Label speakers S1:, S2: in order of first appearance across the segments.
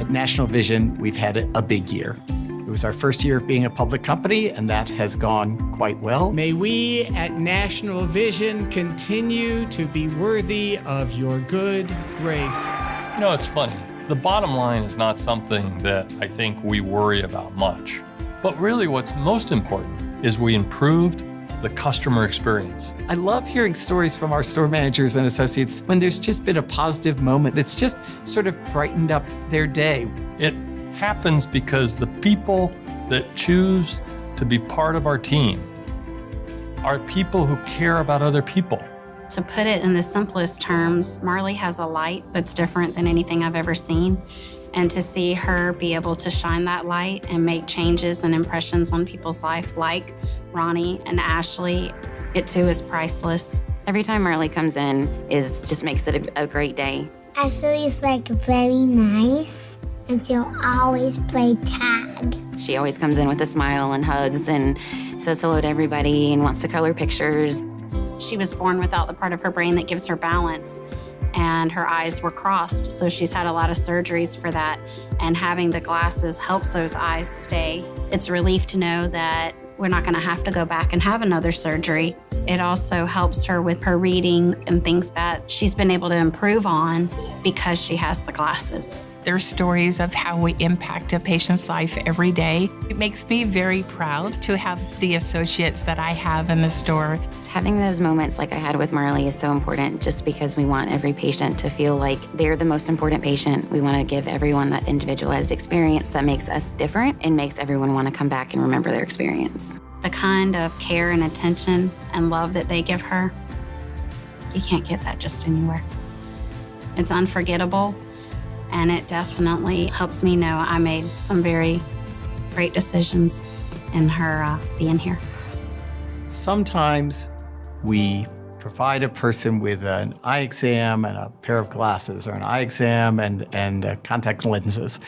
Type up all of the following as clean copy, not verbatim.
S1: At National Vision, we've had a big year. It was our first year of being a public company, and that has gone quite well.
S2: May we at National Vision continue to be worthy of your good grace.
S3: You know, it's funny. The bottom line is not something that I think we worry about much. But really what's most important is we improved the customer experience.
S1: I love hearing stories from our store managers and associates when there's just been a positive moment that's just sort of brightened up their day.
S3: It happens because the people that choose to be part of our team are people who care about other people.
S4: To put it in the simplest terms, Marley has a light that's different than anything I've ever seen. And to see her be able to shine that light and make changes and impressions on people's life like Ronnie and Ashley, it too is priceless.
S5: Every time Marley comes in just makes it a great day.
S6: Ashley is very nice, and she'll always play tag.
S5: She always comes in with a smile and hugs and says hello to everybody and wants to color pictures.
S4: She was born without the part of her brain that gives her balance, and her eyes were crossed, so she's had a lot of surgeries for that, and having the glasses helps those eyes stay. It's a relief to know that we're not gonna have to go back and have another surgery. It also helps her with her reading and things that she's been able to improve on because she has the glasses.
S7: Their stories of how we impact a patient's life every day. It makes me very proud to have the associates that I have in the store.
S5: Having those moments like I had with Marley is so important just because we want every patient to feel like they're the most important patient. We want to give everyone that individualized experience that makes us different and makes everyone want to come back and remember their experience.
S4: The kind of care and attention and love that they give her, you can't get that just anywhere. It's unforgettable. And it definitely helps me know I made some very great decisions in her being here.
S1: Sometimes we provide a person with an eye exam and a pair of glasses, or an eye exam and contact lenses.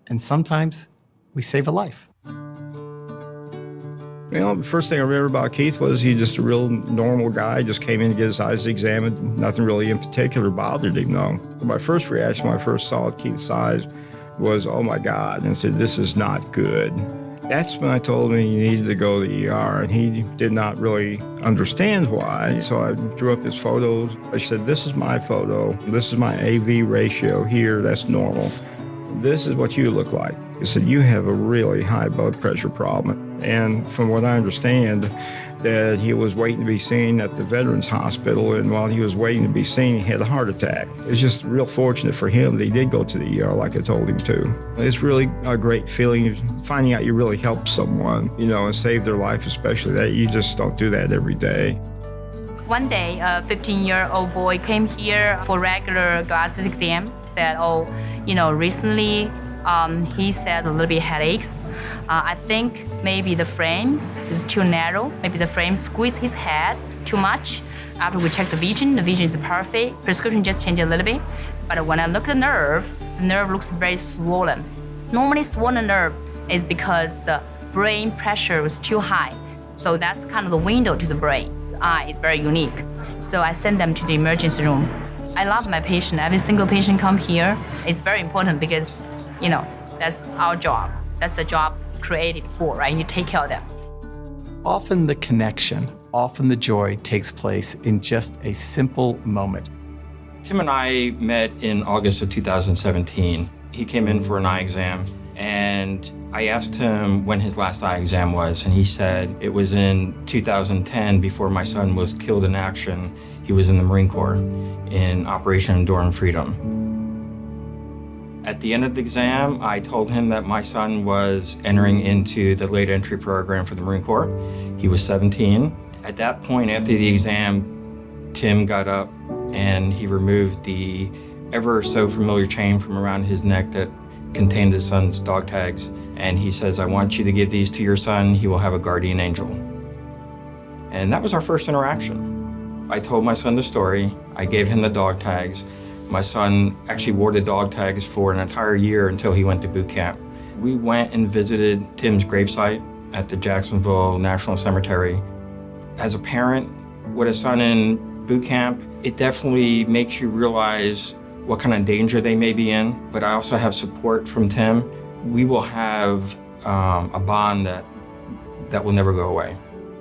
S1: And sometimes we save a life.
S8: You know, the first thing I remember about Keith was he's just a real normal guy, just came in to get his eyes examined. Nothing really in particular bothered him, though. My first reaction when I first saw Keith's eyes was, oh my God, and I said, this is not good. That's when I told him he needed to go to the ER, and he did not really understand why. So I drew up his photos. I said, this is my photo. This is my AV ratio here, that's normal. This is what you look like. He said, you have a really high blood pressure problem. And from what I understand, that he was waiting to be seen at the Veterans Hospital, and while he was waiting to be seen, he had a heart attack. It's just real fortunate for him that he did go to the ER like I told him to. It's really a great feeling finding out you really helped someone, you know, and save their life, especially that you just don't do that every day.
S9: One day, a 15-year-old boy came here for regular glasses exam, said, oh, you know, recently he said a little bit headaches. I think maybe the frames is too narrow. Maybe the frame squeezed his head too much. After we checked the vision is perfect. Prescription just changed a little bit. But when I look at the nerve looks very swollen. Normally swollen nerve is because brain pressure was too high. So that's kind of the window to the brain. The eye is very unique. So I send them to the emergency room. I love my patient. Every single patient come here. It's very important because, you know, that's our job. That's the job created for, right? You take care of them.
S1: Often the connection, often the joy takes place in just a simple moment.
S10: Tim and I met in August of 2017. He came in for an eye exam, and I asked him when his last eye exam was, and he said it was in 2010 before my son was killed in action. He was in the Marine Corps in Operation Enduring Freedom. At the end of the exam, I told him that my son was entering into the late entry program for the Marine Corps. He was 17. At that point, after the exam, Tim got up and he removed the ever so familiar chain from around his neck that contained his son's dog tags. And he says, I want you to give these to your son. He will have a guardian angel. And that was our first interaction. I told my son the story. I gave him the dog tags. My son actually wore the dog tags for an entire year until he went to boot camp. We went and visited Tim's gravesite at the Jacksonville National Cemetery. As a parent with a son in boot camp, it definitely makes you realize what kind of danger they may be in, but I also have support from Tim. We will have a bond that will never go away.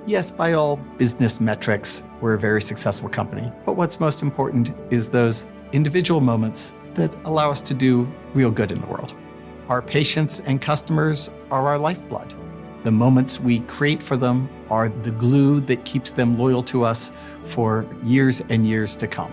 S1: Yes, by all business metrics, we're a very successful company. But what's most important is those individual moments that allow us to do real good in the world. Our patients and customers are our lifeblood. The moments we create for them are the glue that keeps them loyal to us for years and years to come.